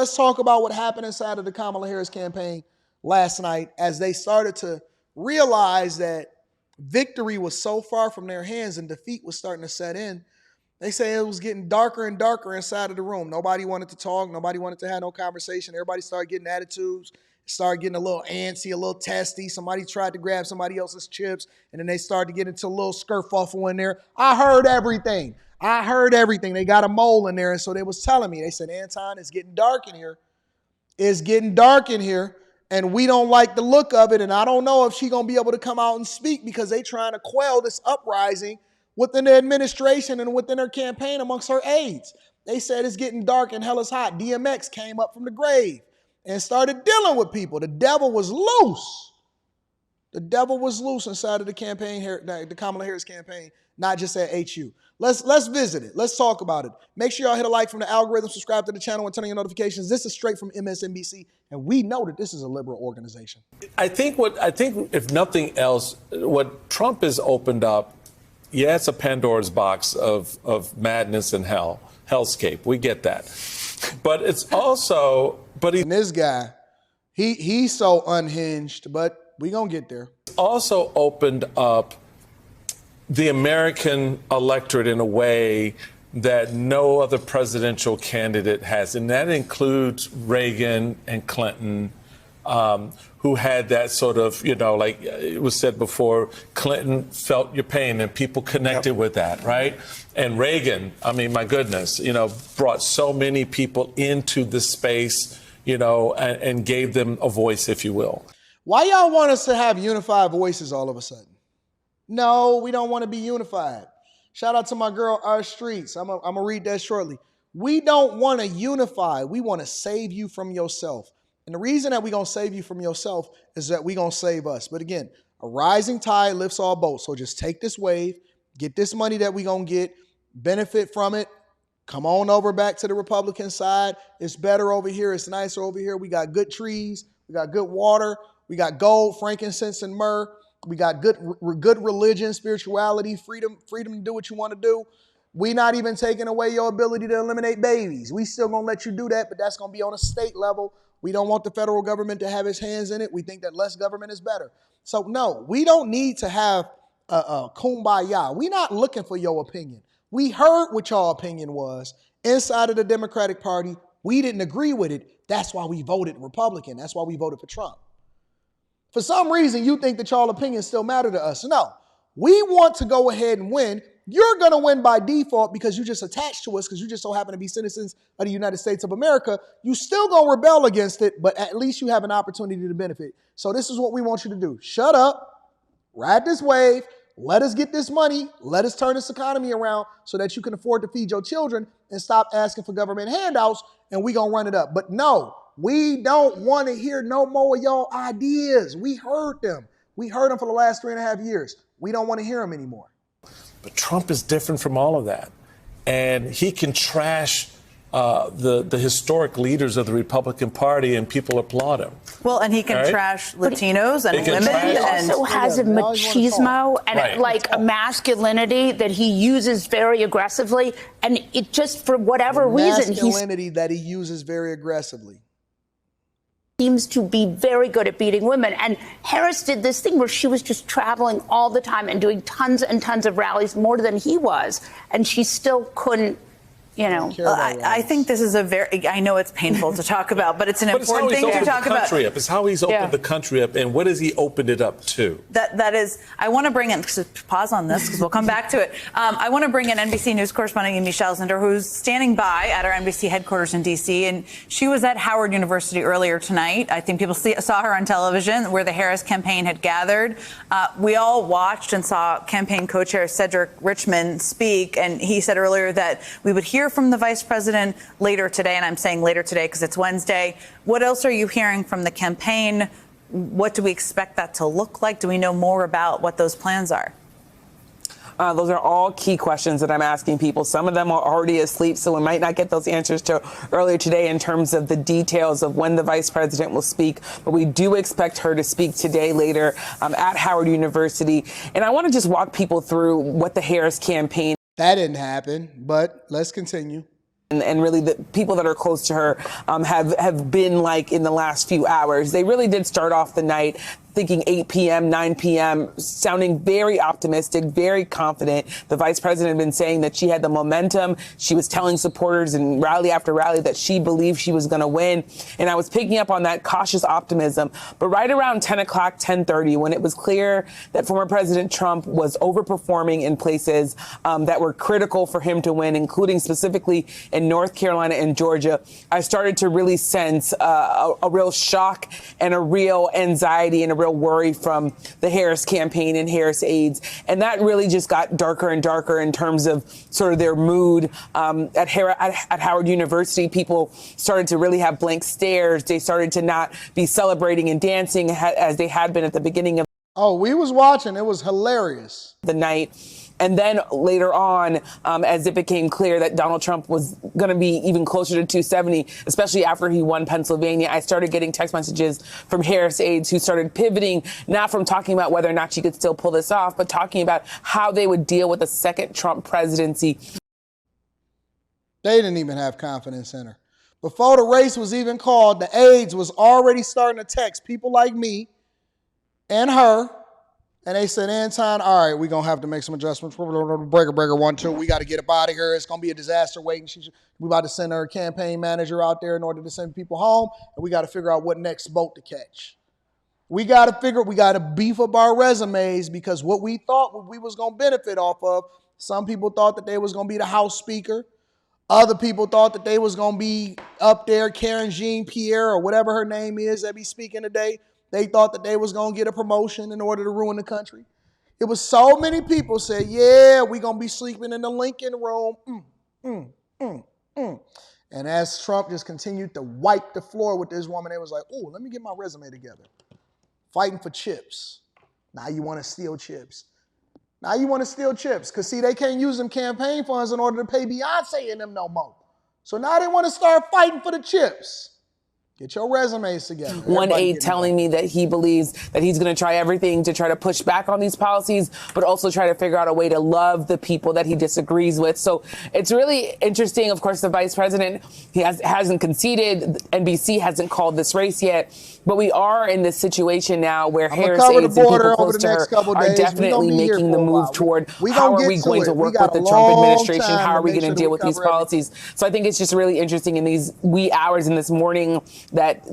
let's talk about what happened inside of the Kamala Harris campaign last night as they started to realize that victory was so far from their hands and defeat was starting to set in. They say it was getting darker and darker inside of the room. Nobody wanted to talk. Nobody wanted to have no conversation. Everybody started getting attitudes, started getting a little antsy, a little testy. Somebody tried to grab somebody else's chips, and then they started to get into a little skirt-fuffle in there. I heard everything. They got a mole in there, and so they was telling me. They said, Anton, it's getting dark in here. It's getting dark in here, and we don't like the look of it, and I don't know if she's going to be able to come out and speak because they trying to quell this uprising within the administration and within her campaign amongst her aides. They said it's getting dark and hell is hot. DMX came up from the grave and started dealing with people. The devil was loose. The devil was loose inside of the campaign, the Kamala Harris campaign, not just at HU. Let's visit it. Let's talk about it. Make sure y'all hit a like from the algorithm, subscribe to the channel, and turn on your notifications. This is straight from MSNBC, and we know that this is a liberal organization. I think if nothing else, what Trump has opened up, yeah, it's a Pandora's box of madness and hellscape. We get that. But it's also, and this guy, he's so unhinged, but we gonna get there. It's also opened up the American electorate in a way that no other presidential candidate has. And that includes Reagan and Clinton, who had that sort of, like it was said before, Clinton felt your pain and people connected with that, right? And Reagan, I mean, my goodness, brought so many people into the space, and gave them a voice, if you will. Why y'all want us to have unified voices all of a sudden? No, we don't want to be unified. Shout out to my girl, R Streets. I'm going to read that shortly. We don't want to unify. We want to save you from yourself. And the reason that we're going to save you from yourself is that we're going to save us. But again, a rising tide lifts all boats. So just take this wave, get this money that we're going to get, benefit from it. Come on over back to the Republican side. It's better over here. It's nicer over here. We got good trees. We got good water. We got gold, frankincense, and myrrh. We got good religion, spirituality, freedom to do what you want to do. We're not even taking away your ability to eliminate babies. We still going to let you do that, but that's going to be on a state level. We don't want the federal government to have its hands in it. We think that less government is better. So no, we don't need to have a kumbaya. We're not looking for your opinion. We heard what your opinion was inside of the Democratic Party. We didn't agree with it. That's why we voted Republican. That's why we voted for Trump. For some reason, you think that y'all opinions still matter to us. No, we want to go ahead and win. You're going to win by default because you just attached to us because you just so happen to be citizens of the United States of America. You still going to rebel against it, but at least you have an opportunity to benefit. So this is what we want you to do. Shut up, ride this wave, let us get this money, let us turn this economy around so that you can afford to feed your children and stop asking for government handouts, and we going to run it up. But no, we don't want to hear no more of y'all ideas. We heard them. We heard them for the last 3.5 years. We don't want to hear them anymore. But Trump is different from all of that. And he can trash the historic leaders of the Republican Party and people applaud him. Well, and he can trash Latinos and women. He also has a machismo and like a masculinity that he uses very aggressively. And it just, for whatever reason, masculinity that he uses very aggressively. Seems to be very good at beating women. And Harris did this thing where she was just traveling all the time and doing tons and tons of rallies, more than he was. And she still couldn't, I think this is I know it's painful to talk about, but it's an important thing to talk about. It's how he's opened the country up, and what has he opened it up to? That is, I want to bring in, pause on this because we'll come back to it. I want to bring in NBC News correspondent Michelle Zinder, who's standing by at our NBC headquarters in D.C., and she was at Howard University earlier tonight. I think people saw her on television where the Harris campaign had gathered. We all watched and saw campaign co-chair Cedric Richmond speak, and he said earlier that we would hear from the vice president later today, and I'm saying later today because it's Wednesday. What else are you hearing from the campaign? What do we expect that to look like? Do we know more about what those plans are? Those are all key questions that I'm asking people. Some of them are already asleep, so we might not get those answers till earlier today in terms of the details of when the vice president will speak. But we do expect her to speak today later at Howard University. And I want to just walk people through what the Harris campaign. That didn't happen, but let's continue. and really the people that are close to her have been like in the last few hours. They really did start off the night thinking 8 p.m., 9 p.m., sounding very optimistic, very confident. The vice president had been saying that she had the momentum. She was telling supporters in rally after rally that she believed she was going to win. And I was picking up on that cautious optimism. But right around 10 o'clock, 10:30, when it was clear that former President Trump was overperforming in places that were critical for him to win, including specifically in North Carolina and Georgia, I started to really sense a real shock and a real anxiety and a real worry from the Harris campaign and Harris aides. And that really just got darker and darker in terms of sort of their mood. At Howard University, people started to really have blank stares. They started to not be celebrating and dancing as they had been at the beginning of we was watching. It was hilarious. the night. And then later on, as it became clear that Donald Trump was going to be even closer to 270, especially after he won Pennsylvania, I started getting text messages from Harris aides who started pivoting, not from talking about whether or not she could still pull this off, but talking about how they would deal with a second Trump presidency. They didn't even have confidence in her. Before the race was even called, the aides was already starting to text people like me and her. And they said, Anton, all right, we're going to have to make some adjustments. Breaker, 1, 2. We got to get up out of here. It's going to be a disaster waiting. We about to send our campaign manager out there in order to send people home. And we got to figure out what next boat to catch. We got to beef up our resumes because what we thought we was going to benefit off of, some people thought that they was going to be the House Speaker. Other people thought that they was going to be up there, Karen Jean-Pierre or whatever her name is that be speaking today. They thought that they was going to get a promotion in order to ruin the country. It was so many people said, yeah, we're going to be sleeping in the Lincoln room. And as Trump just continued to wipe the floor with this woman, they was like, oh, let me get my resume together. Fighting for chips. Now you want to steal chips. Because, see, they can't use them campaign funds in order to pay Beyonce and them no more. So now they want to start fighting for the chips. Get your resumes together. One aide telling me that he believes that he's going to try everything to try to push back on these policies, but also try to figure out a way to love the people that he disagrees with. So it's really interesting. Of course, the vice president, hasn't conceded. NBC hasn't called this race yet. But we are in this situation now where Harris aides and people close to her are definitely making the move toward how are we going to work with the Trump administration? How are we going to deal with these policies? So I think it's just really interesting in these wee hours in this morning that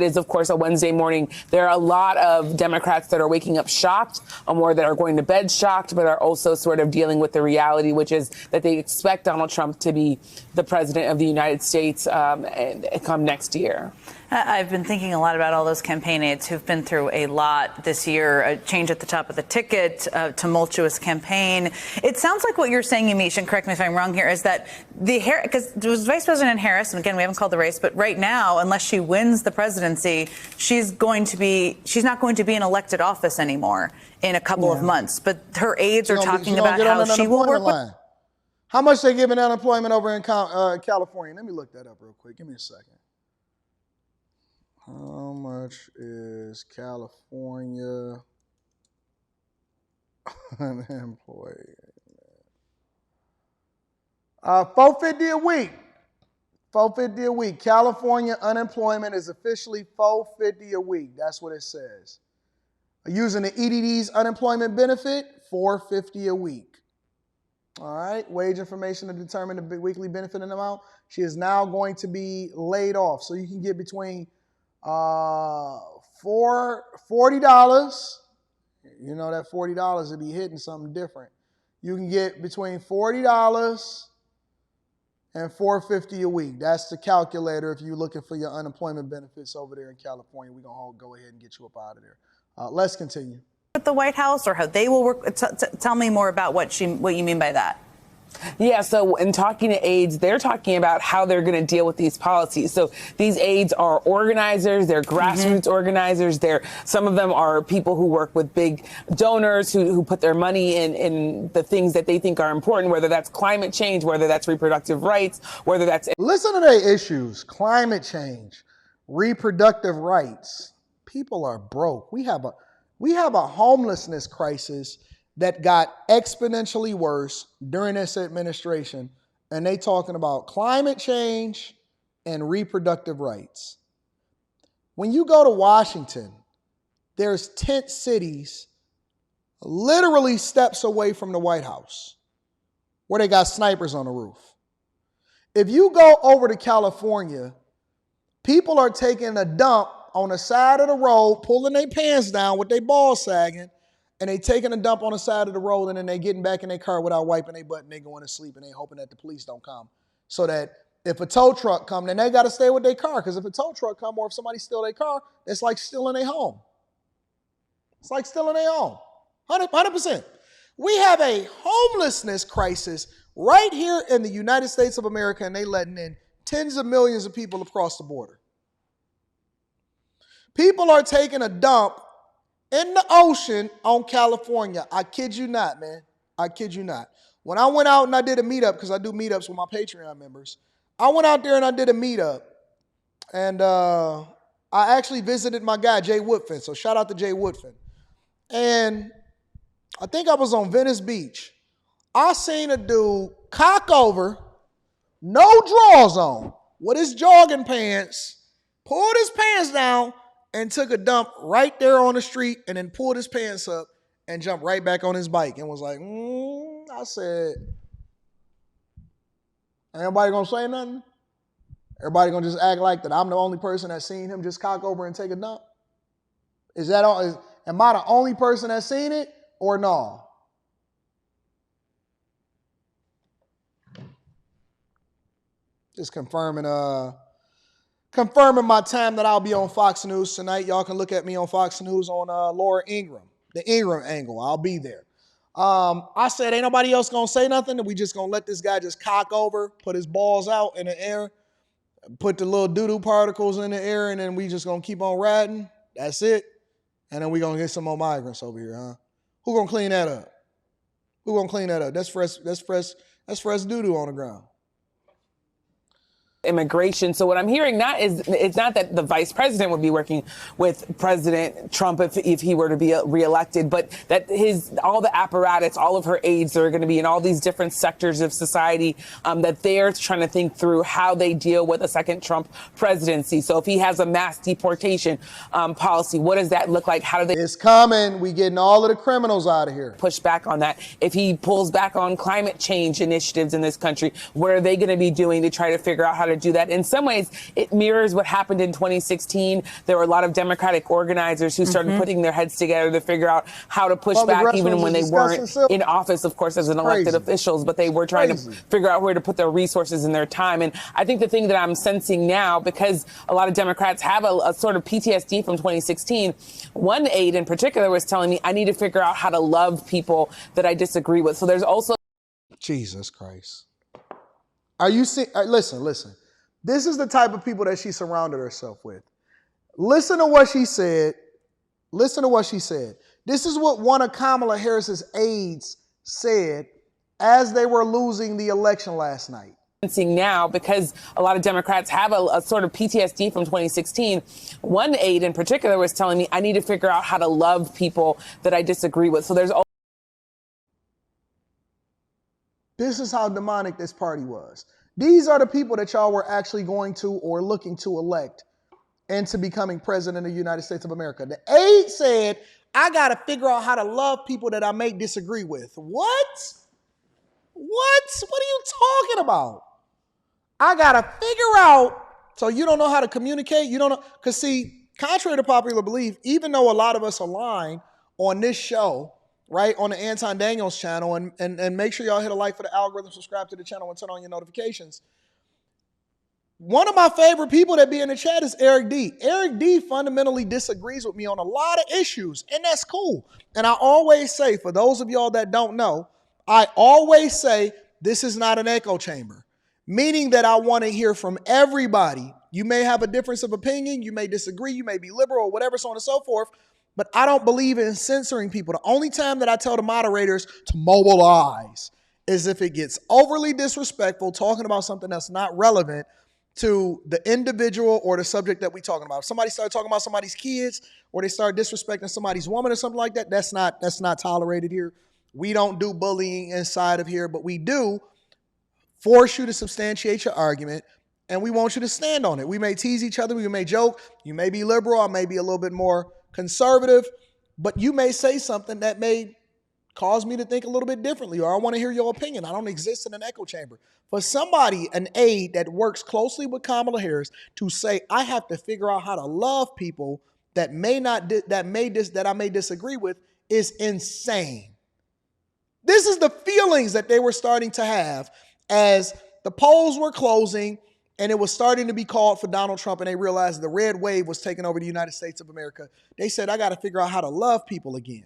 is, of course, a Wednesday morning. There are a lot of Democrats that are waking up shocked, or that are going to bed shocked, but are also sort of dealing with the reality, which is that they expect Donald Trump to be the president of the United States and come next year. I've been thinking a lot about all those campaign aides who've been through a lot this year, a change at the top of the ticket, a tumultuous campaign. It sounds like what you're saying, Yamiche, and correct me if I'm wrong here, is that because it was Vice President Harris, and again, we haven't called the race, but right now, unless she wins the presidency, she's not going to be in elected office anymore in a couple of months. But her aides are talking about how she will work with. How much they giving unemployment over in California? Let me look that up real quick. Give me a second. How much is California unemployed? $450 a week. $450 a week. California unemployment is officially $450 a week. That's what it says. Using the EDD's unemployment benefit, $450 a week. All right. Wage information to determine the weekly benefit amount. She is now going to be laid off. So you can get between $40. You know that $40 would be hitting something different. You can get between $40 and $450 a week. That's the calculator if you're looking for your unemployment benefits over there in California. We're going to go ahead and get you up out of there. Let's continue. With the White House, or how they will work? Tell me more about what you mean by that. Yeah, so in talking to aides, they're talking about how they're going to deal with these policies. So these aides are organizers, they're grassroots organizers. Some of them are people who work with big donors who put their money in the things that they think are important, whether that's climate change, whether that's reproductive rights, whether that's... Listen to their issues: climate change, reproductive rights. People are broke. We have a homelessness crisis that got exponentially worse during this administration and they talking about climate change and reproductive rights. When you go to Washington, there's tent cities literally steps away from the White House where they got snipers on the roof. If you go over to California, people are taking a dump on the side of the road, pulling their pants down with their balls sagging, and they taking a dump on the side of the road, and then they getting back in their car without wiping their butt, and they going to sleep, and they hoping that the police don't come. So that if a tow truck come, then they got to stay with their car, because if a tow truck come or if somebody steal their car, it's like stealing their home. It's like stealing their home. 100%. We have a homelessness crisis right here in the United States of America, and they letting in tens of millions of people across the border. People are taking a dump in the ocean on California. I kid you not, man. I kid you not. When I went out and I did a meetup, because I do meetups with my Patreon members, I went out there and I did a meetup, and I actually visited my guy, Jay Woodfin. So shout out to Jay Woodfin. And I think I was on Venice Beach. I seen a dude cock over, no drawers on, with his jogging pants, pulled his pants down, and took a dump right there on the street, and then pulled his pants up and jumped right back on his bike and was like, I said, ain't nobody gonna say nothing? Everybody gonna just act like that I'm the only person that's seen him just cock over and take a dump? Is that all? Am I the only person that's seen it or no? Just confirming my time that I'll be on Fox News tonight. Y'all can look at me on Fox News on Laura Ingraham, the Ingraham angle. I'll be there. I said, ain't nobody else gonna say nothing. We just gonna let this guy just cock over, put his balls out in the air, put the little doo-doo particles in the air, and then we just gonna keep on riding. That's it. And then we gonna get some more migrants over here, huh? Who gonna clean that up? Who gonna clean that up? That's fresh doo-doo on the ground. Immigration. So what I'm hearing it's not that the vice president would be working with President Trump if he were to be reelected, but that all the apparatus, all of her aides are going to be in all these different sectors of society, that they're trying to think through how they deal with a second Trump presidency. So if he has a mass deportation policy, what does that look like? How do they? It's coming. We getting all of the criminals out of here. Push back on that. If he pulls back on climate change initiatives in this country, what are they going to be doing to try to figure out how to do that? In some ways, it mirrors what happened in 2016. There were a lot of Democratic organizers who started putting their heads together to figure out how to push back, even when they weren't in office, of course, as an elected officials, but they were trying to figure out where to put their resources and their time. And I think the thing that I'm sensing now, because a lot of Democrats have a sort of PTSD from 2016, one aide in particular was telling me, I need to figure out how to love people that I disagree with. So there's also... Jesus Christ. Are you seeing? Listen. This is the type of people that she surrounded herself with. Listen to what she said. Listen to what she said. This is what one of Kamala Harris's aides said as they were losing the election last night. Now, because a lot of Democrats have a sort of PTSD from 2016, one aide in particular was telling me, I need to figure out how to love people that I disagree with. So there's also... This is how demonic this party was. These are the people that y'all were actually going to or looking to elect into becoming president of the United States of America. The aide said, I got to figure out how to love people that I may disagree with. What? What are you talking about? I got to figure out. So you don't know how to communicate? You don't know? Because see, contrary to popular belief, even though a lot of us align on this show, right, on the Anton Daniels channel, and make sure y'all hit a like for the algorithm, subscribe to the channel, and turn on your notifications. One of my favorite people that be in the chat is Eric D. Eric D fundamentally disagrees with me on a lot of issues, and that's cool. And I always say, for those of y'all that don't know, I always say this is not an echo chamber, meaning that I want to hear from everybody. You may have a difference of opinion, you may disagree, you may be liberal, or whatever, so on and so forth. But I don't believe in censoring people. The only time that I tell the moderators to mobilize is if it gets overly disrespectful, talking about something that's not relevant to the individual or the subject that we're talking about. If somebody started talking about somebody's kids or they start disrespecting somebody's woman or something like that, that's not tolerated here. We don't do bullying inside of here, but we do force you to substantiate your argument, and we want you to stand on it. We may tease each other, we may joke, you may be liberal, I may be a little bit more conservative, but you may say something that may cause me to think a little bit differently, or I want to hear your opinion. I don't exist in an echo chamber. For somebody, an aide that works closely with Kamala Harris, to say, I have to figure out how to love people that I may disagree with, is insane. This is the feelings that they were starting to have as the polls were closing and it was starting to be called for Donald Trump, and they realized the red wave was taking over the United States of America. They said, I got to figure out how to love people again.